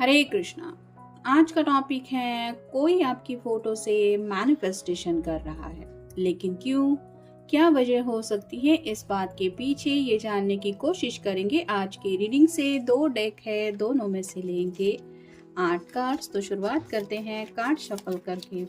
हरे कृष्णा। आज का टॉपिक है कोई आपकी फोटो से मैनिफेस्टेशन कर रहा है, लेकिन क्यों, क्या वजह हो सकती है, इस बात के पीछे ये जानने की कोशिश करेंगे। आज की रीडिंग से 2 डेक है, दोनों में से लेंगे 8 कार्ड्स। तो शुरुआत करते हैं कार्ड शफल करके।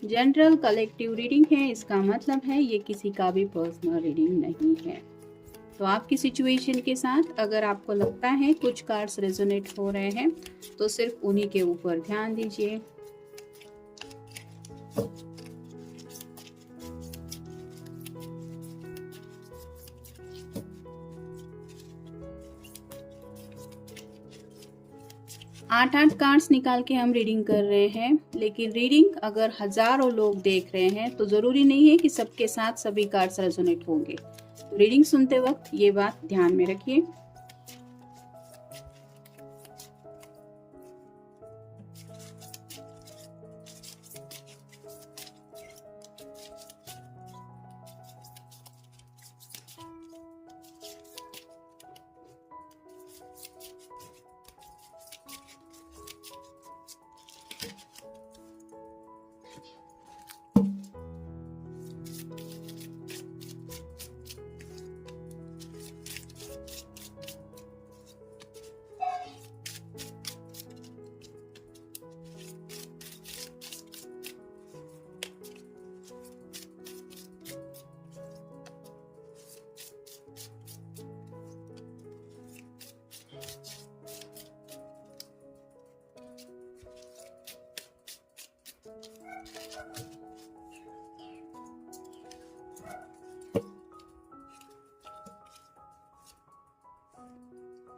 जनरल कलेक्टिव रीडिंग है, इसका मतलब है ये किसी का भी पर्सनल रीडिंग नहीं है। तो आपकी सिचुएशन के साथ अगर आपको लगता है कुछ कार्ड्स रेजोनेट हो रहे हैं तो सिर्फ उन्हीं के ऊपर ध्यान दीजिए। आठ कार्ड्स निकाल के हम रीडिंग कर रहे हैं, लेकिन रीडिंग अगर हजारों लोग देख रहे हैं तो जरूरी नहीं है कि सबके साथ सभी कार्ड्स रेजोनेट होंगे। तो रीडिंग सुनते वक्त ये बात ध्यान में रखिए।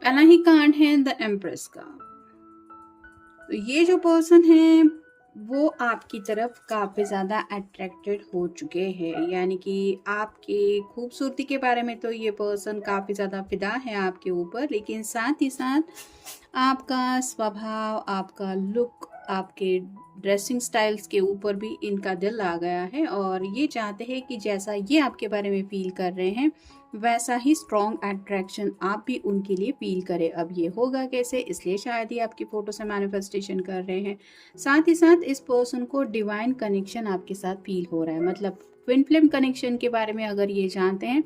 पहला ही कार्ड है द एम्प्रेस का। तो ये जो पर्सन है वो आपकी तरफ काफी ज्यादा अट्रैक्टेड हो चुके हैं, यानी कि आपकी खूबसूरती के बारे में तो ये पर्सन काफी ज्यादा फिदा है आपके ऊपर, लेकिन साथ ही साथ आपका स्वभाव, आपका लुक, आपके ड्रेसिंग स्टाइल्स के ऊपर भी इनका दिल आ गया है और ये चाहते हैं कि जैसा ये आपके बारे में फील कर रहे हैं वैसा ही स्ट्रॉन्ग अट्रैक्शन आप भी उनके लिए फील करें। अब ये होगा कैसे, इसलिए शायद ही आपकी फोटो से मैनिफेस्टेशन कर रहे हैं। साथ ही साथ इस पर्सन को डिवाइन कनेक्शन आपके साथ फील हो रहा है, मतलब ट्विन फ्लेम कनेक्शन के बारे में अगर ये जानते हैं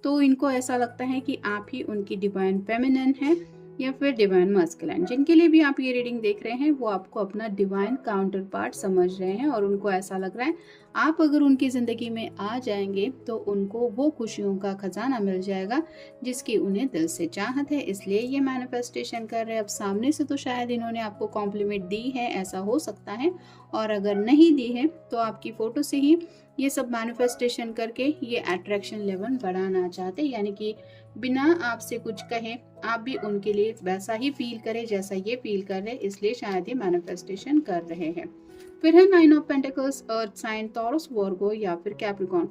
तो इनको ऐसा लगता है कि आप ही उनकी डिवाइन फेमिनिन है या फिर डिवाइन मस्कुलिन। जिनके लिए भी आप ये रीडिंग देख रहे हैं वो आपको अपना डिवाइन काउंटर पार्ट समझ रहे हैं और उनको ऐसा लग रहा है आप अगर उनकी ज़िंदगी में आ जाएंगे तो उनको वो खुशियों का खजाना मिल जाएगा जिसकी उन्हें दिल से चाहत है, इसलिए ये मैनिफेस्टेशन कर रहे हैं। अब सामने से तो शायद इन्होंने आपको कॉम्प्लीमेंट दी है, ऐसा हो सकता है, और अगर नहीं दी है तो आपकी फ़ोटो से ही ये सब मैनिफेस्टेशन करके ये अट्रैक्शन लेवल बढ़ाना चाहते हैं, यानी कि बिना आपसे कुछ कहे आप भी उनके लिए वैसा ही फील करें जैसा ये फील कर रहे हैं, इसलिए शायद ये मैनिफेस्टेशन कर रहे हैं। फिर है 9 of pentacles, earth sign, Taurus, Virgo या फिर कैप्रिकॉर्न।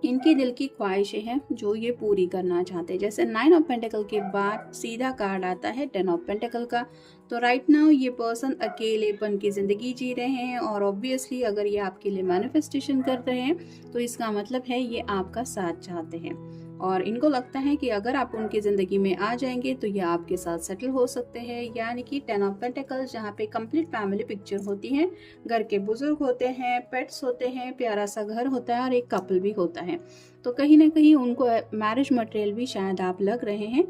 इनकी दिल की ख्वाहिशें हैं जो ये पूरी करना चाहते हैं। जैसे 9 ऑफ पेंटिकल के बाद सीधा कार्ड आता है 10 ऑफ पेंटिकल का। तो राइट नाउ ये पर्सन अकेलेपन की ज़िंदगी जी रहे हैं और ऑब्वियसली अगर ये आपके लिए मैनिफेस्टेशन कर रहे हैं तो इसका मतलब है ये आपका साथ चाहते हैं और इनको लगता है कि अगर आप उनकी ज़िंदगी में आ जाएंगे तो ये आपके साथ सेटल हो सकते हैं, यानी कि 10 ऑफ पेंटिकल्स जहाँ पे कंप्लीट फैमिली पिक्चर होती है, घर के बुजुर्ग होते हैं, पेट्स होते हैं, प्यारा सा घर होता है और एक कपल भी होता है। तो कहीं ना कहीं उनको मैरिज मटेरियल भी शायद आप लग रहे हैं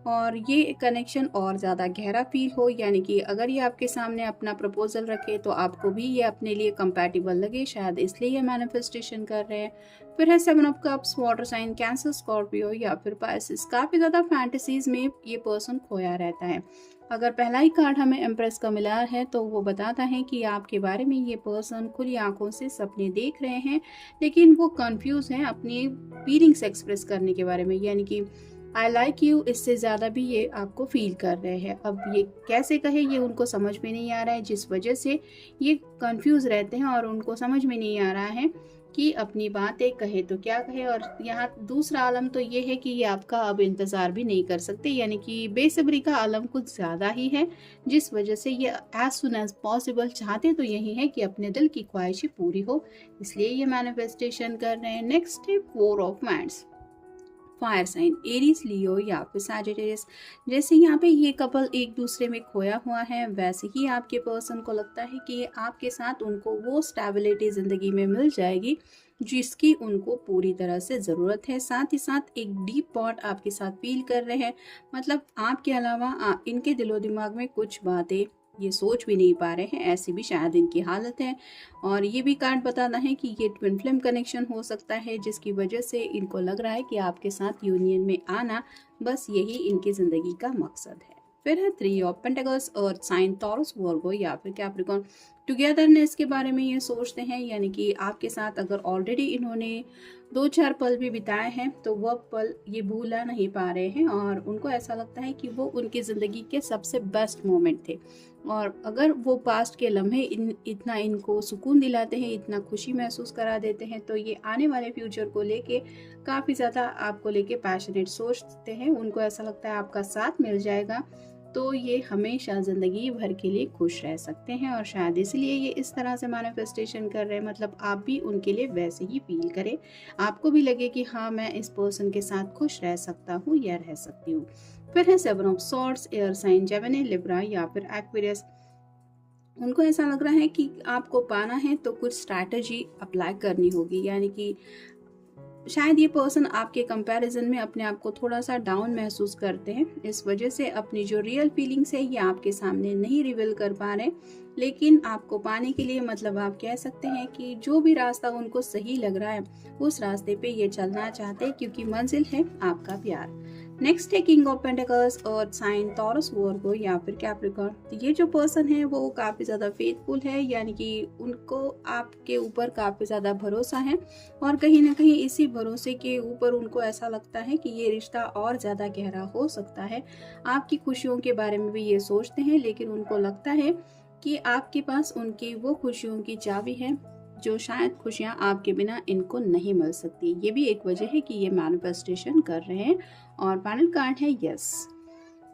और ये कनेक्शन और ज़्यादा गहरा फील हो, यानी कि अगर ये आपके सामने अपना प्रपोजल रखे तो आपको भी ये अपने लिए कंपैटिबल लगे, शायद इसलिए ये मैनिफेस्टेशन कर रहे हैं। फिर है 7 of cups, water sign, Cancer, Scorpio या फिर पाइसिस। काफ़ी ज़्यादा फैंटेसीज में ये पर्सन खोया रहता है। अगर पहला ही कार्ड हमें एम्प्रेस का मिला है तो वो बताता है कि आपके बारे में ये पर्सन खुली आंखों से सपने देख रहे हैं, लेकिन वो कंफ्यूज हैं अपनी फीलिंग्स एक्सप्रेस करने के बारे में, यानी कि आई लाइक यू इससे ज़्यादा भी ये आपको फील कर रहे हैं। अब ये कैसे कहे ये उनको समझ में नहीं आ रहा है, जिस वजह से ये कंफ्यूज रहते हैं और उनको समझ में नहीं आ रहा है कि अपनी बातें कहे तो क्या कहे। और यहाँ दूसरा आलम तो ये है कि ये आपका अब इंतज़ार भी नहीं कर सकते, यानी कि बेसब्री का आलम कुछ ज़्यादा ही है, जिस वजह से ये एज सुन एज पॉसिबल चाहते तो यही है कि अपने दिल की ख्वाहिशें पूरी हो, इसलिए ये मैनिफेस्टेशन कर रहे हैं। नेक्स्ट है 4 of wands. Fire sign Aries, Leo या फिर सैजिटेरियस। जैसे यहाँ पे ये कपल एक दूसरे में खोया हुआ है, वैसे ही आपके पर्सन को लगता है कि आपके साथ उनको वो स्टेबिलिटी ज़िंदगी में मिल जाएगी जिसकी उनको पूरी तरह से ज़रूरत है। साथ ही साथ एक डीप बॉन्ड आपके साथ फील कर रहे हैं, मतलब आपके अलावा इनके दिलो दिमाग में कुछ बातें ये सोच भी नहीं पा रहे हैं, ऐसी भी शायद इनकी हालत है। और ये भी कार्ड बताना है कि ये ट्विन फ्लेम कनेक्शन हो सकता है, जिसकी वजह से इनको लग रहा है कि आपके साथ यूनियन में आना बस यही इनकी ज़िंदगी का मकसद है। फिर है 3 of pentacles, earth sign, Taurus, Virgo या फिर कैप्रिकॉर्न। टुगेदरनेस के बारे में ये सोचते हैं, यानी कि आपके साथ अगर ऑलरेडी इन्होंने 2-4 पल भी बिताए हैं तो वह पल ये भूला नहीं पा रहे हैं और उनको ऐसा लगता है कि वो उनकी ज़िंदगी के सबसे बेस्ट मोमेंट थे। और अगर वो पास्ट के लम्हे इतना इनको सुकून दिलाते हैं, इतना खुशी महसूस करा देते हैं, तो ये आने वाले फ्यूचर को लेके काफ़ी ज़्यादा आपको लेके पैशनेट सोचते हैं। उनको ऐसा लगता है आपका साथ मिल जाएगा तो ये हमेशा ज़िंदगी भर के लिए खुश रह सकते हैं और शायद इसलिए ये इस तरह से मैनिफेस्टेशन कर रहे हैं। मतलब आप भी उनके लिए वैसे ही फील करें, आपको भी लगे कि हाँ मैं इस पर्सन के साथ खुश रह सकता हूँ या रह सकती हूँ। फिर है 7 of swords, air sign, Gemini, Libra या फिर एक्वेरियस। उनको ऐसा लग रहा है कि आपको पाना है तो कुछ स्ट्रैटेजी अप्लाई करनी होगी, यानी कि शायद ये पर्सन आपके कंपैरिजन में अपने आप को थोड़ा सा डाउन महसूस करते हैं, इस वजह से अपनी जो रियल फीलिंग्स है ये आपके सामने नहीं रिवील कर पा रहे। लेकिन आपको पाने के लिए मतलब आप कह सकते हैं कि जो भी रास्ता उनको सही लग रहा है उस रास्ते पे ये चलना चाहते हैं, क्योंकि मंजिल है आपका प्यार। नेक्स्ट है king of pentacles, earth sign, Taurus, Virgo या फिर कैप्रिकॉर्न। तो ये जो पर्सन है वो काफ़ी ज़्यादा फेथफुल है, यानी कि उनको आपके ऊपर काफ़ी ज़्यादा भरोसा है और कहीं ना कहीं इसी भरोसे के ऊपर उनको ऐसा लगता है कि ये रिश्ता और ज़्यादा गहरा हो सकता है। आपकी खुशियों के बारे में भी ये सोचते हैं, लेकिन उनको लगता है कि आपके पास उनकी वो खुशियों की चाबी है जो शायद खुशियाँ आपके बिना इनको नहीं मिल सकती। ये भी एक वजह है कि ये मैनिफेस्टेशन कर रहे हैं। और फाइनल कार्ड है यस,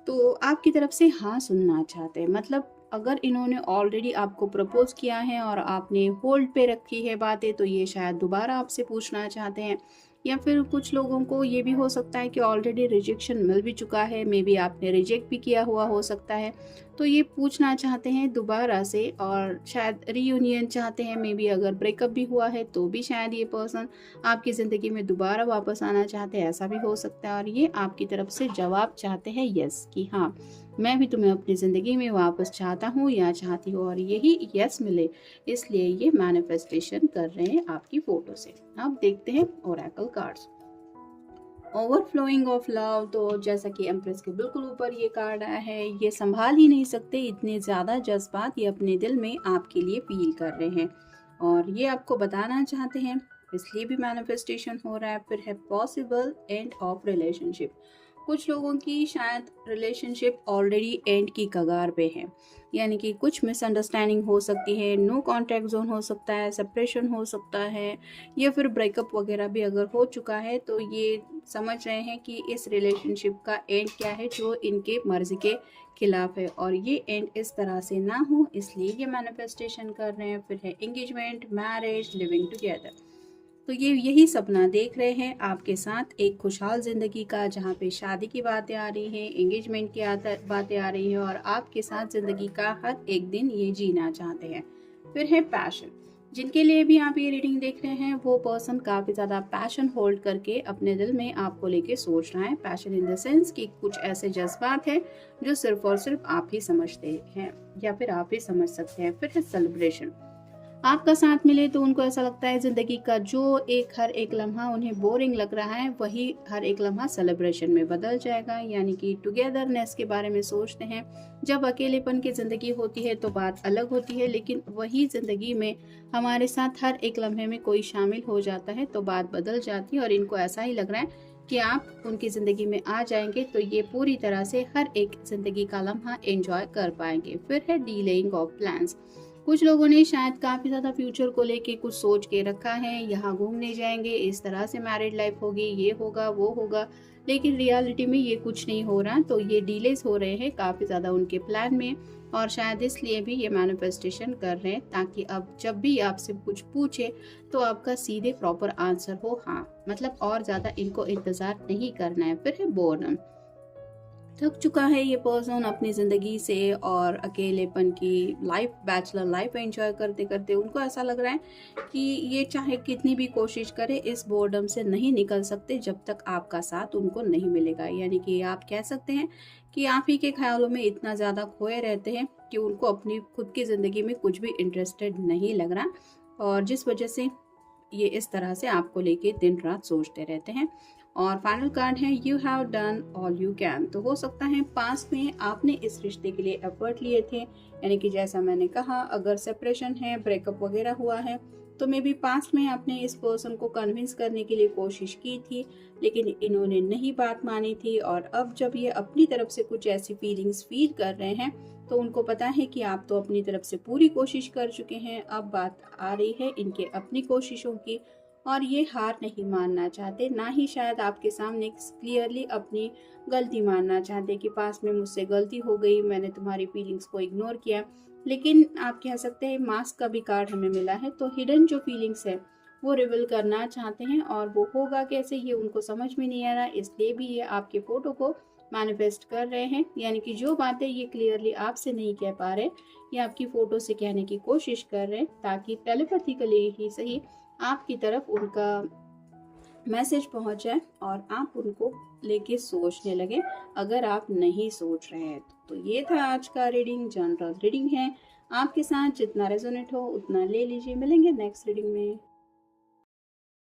तो आपकी तरफ से हाँ सुनना चाहते हैं। मतलब अगर इन्होंने ऑलरेडी आपको प्रपोज किया है और आपने होल्ड पे रखी है बातें, तो ये शायद दोबारा आपसे पूछना चाहते हैं। या फिर कुछ लोगों को ये भी हो सकता है कि ऑलरेडी रिजेक्शन मिल भी चुका है, मे बी आपने रिजेक्ट भी किया हुआ हो सकता है, तो ये पूछना चाहते हैं दोबारा से और शायद रीयूनियन चाहते हैं। मे बी अगर ब्रेकअप भी हुआ है तो भी शायद ये पर्सन आपकी ज़िंदगी में दोबारा वापस आना चाहते हैं, ऐसा भी हो सकता है। और ये आपकी तरफ से जवाब चाहते हैं यस, कि हाँ मैं भी तुम्हें अपनी ज़िंदगी में वापस चाहता हूँ या चाहती हूँ, और यही यस मिले इसलिए ये मैनिफेस्टेशन कर रहे हैं आपकी फ़ोटो से। अब देखते हैं Oracle cards. Overflowing of love, तो जैसा कि एम्प्रेस के बिल्कुल ऊपर ये कार्ड आया है, ये संभाल ही नहीं सकते इतने ज़्यादा जज्बात ये अपने दिल में आपके लिए फील कर रहे हैं और ये आपको बताना चाहते हैं, इसलिए भी मैनिफेस्टेशन हो रहा है। फिर है पॉसिबल एंड ऑफ रिलेशनशिप। कुछ लोगों की शायद रिलेशनशिप ऑलरेडी एंड की कगार पे है, यानी कि कुछ मिसअंडरस्टैंडिंग हो सकती है, नो कॉन्टैक्ट जोन हो सकता है, सेपरेशन हो सकता है, या फिर ब्रेकअप वगैरह भी अगर हो चुका है तो ये समझ रहे हैं कि इस रिलेशनशिप का एंड क्या है जो इनके मर्जी के खिलाफ है और ये एंड इस तरह से ना हो, इसलिए ये मैनिफेस्टेशन कर रहे हैं। फिर है एंगेजमेंट, मैरिज, लिविंग टुगेदर। तो ये यही सपना देख रहे हैं आपके साथ एक खुशहाल ज़िंदगी का, जहाँ पे शादी की बातें आ रही हैं, एंगेजमेंट की बातें आ रही हैं और आपके साथ ज़िंदगी का हर एक दिन ये जीना चाहते हैं। फिर है पैशन। जिनके लिए भी आप ये रीडिंग देख रहे हैं वो पर्सन काफ़ी ज़्यादा पैशन होल्ड करके अपने दिल में आपको लेके सोच रहा है। पैशन इन द सेंस कि कुछ ऐसे जज्बात हैं जो सिर्फ और सिर्फ आप ही समझते हैं या फिर आप ही समझ सकते हैं। फिर है सेलिब्रेशन। आपका साथ मिले तो उनको ऐसा लगता है ज़िंदगी का जो हर एक लम्हा उन्हें बोरिंग लग रहा है वही हर एक लम्हा सेलिब्रेशन में बदल जाएगा, यानी कि टुगेदरनेस के बारे में सोचते हैं। जब अकेलेपन की ज़िंदगी होती है तो बात अलग होती है, लेकिन वही ज़िंदगी में हमारे साथ हर एक लम्हे में कोई शामिल हो जाता है तो बात बदल जाती है और इनको ऐसा ही लग रहा है कि आप उनकी ज़िंदगी में आ जाएंगे तो ये पूरी तरह से हर एक ज़िंदगी का लम्हा एंजॉय कर पाएंगे। फिर है डीलेइंग ऑफ प्लान्स। कुछ लोगों ने शायद काफ़ी ज़्यादा फ्यूचर को लेके कुछ सोच के रखा है, यहाँ घूमने जाएंगे, इस तरह से मैरिड लाइफ होगी, ये होगा वो होगा, लेकिन रियलिटी में ये कुछ नहीं हो रहा, तो ये डिलेज हो रहे हैं काफ़ी ज़्यादा उनके प्लान में, और शायद इसलिए भी ये मैनिफेस्टेशन कर रहे हैं, ताकि अब जब भी आपसे कुछ पूछे तो आपका सीधे प्रॉपर आंसर हो हाँ। मतलब और ज़्यादा इनको इंतज़ार नहीं करना है। फिर है बोर्डम। थक चुका है ये पर्सन अपनी ज़िंदगी से और अकेलेपन की लाइफ, बैचलर लाइफ एंजॉय करते करते उनको ऐसा लग रहा है कि ये चाहे कितनी भी कोशिश करे इस बोर्डम से नहीं निकल सकते जब तक आपका साथ उनको नहीं मिलेगा। यानी कि आप कह सकते हैं कि आप ही के ख्यालों में इतना ज़्यादा खोए रहते हैं कि उनको अपनी खुद की ज़िंदगी में कुछ भी इंटरेस्टेड नहीं लग रहा, और जिस वजह से ये इस तरह से आपको लेके दिन रात सोचते रहते हैं। और फाइनल कार्ड है you have done all you can. तो हो सकता है पास्ट में आपने इस रिश्ते के लिए एफर्ट लिए थे, यानी कि जैसा मैंने कहा अगर सेपरेशन है, ब्रेकअप वगैरह हुआ है, तो मे बी पास्ट में आपने इस पर्सन को कन्विंस करने के लिए कोशिश की थी, लेकिन इन्होंने नहीं बात मानी थी। और अब जब ये अपनी तरफ से कुछ ऐसी फीलिंग्स फील कर रहे हैं, तो उनको पता है कि आप तो अपनी तरफ से पूरी कोशिश कर चुके हैं, अब बात आ रही है इनके अपनी कोशिशों की, और ये हार नहीं मानना चाहते, ना ही शायद आपके सामने क्लियरली अपनी गलती मानना चाहते कि पास में मुझसे गलती हो गई, मैंने तुम्हारी फीलिंग्स को इग्नोर किया। लेकिन आप कह सकते हैं मास्क का भी कार्ड हमें मिला है, तो हिडन जो फीलिंग्स है वो रिवील करना चाहते हैं, और वो होगा कैसे ये उनको समझ में नहीं आ रहा, इसलिए भी ये आपके फोटो को मैनिफेस्ट कर रहे हैं। यानी कि जो बातें ये क्लियरली आपसे नहीं कह पा रहे, ये आपकी फोटो से कहने की कोशिश कर रहे हैं, ताकि टेलीपैथिकली ही सही आपकी तरफ उनका मैसेज पहुंच जाए और आप उनको लेके सोचने लगे, अगर आप नहीं सोच रहे हैं तो। ये था आज का रीडिंग, जनरल रीडिंग है, आपके साथ जितना रेजोनेट हो उतना ले लीजिए। मिलेंगे नेक्स्ट रीडिंग में।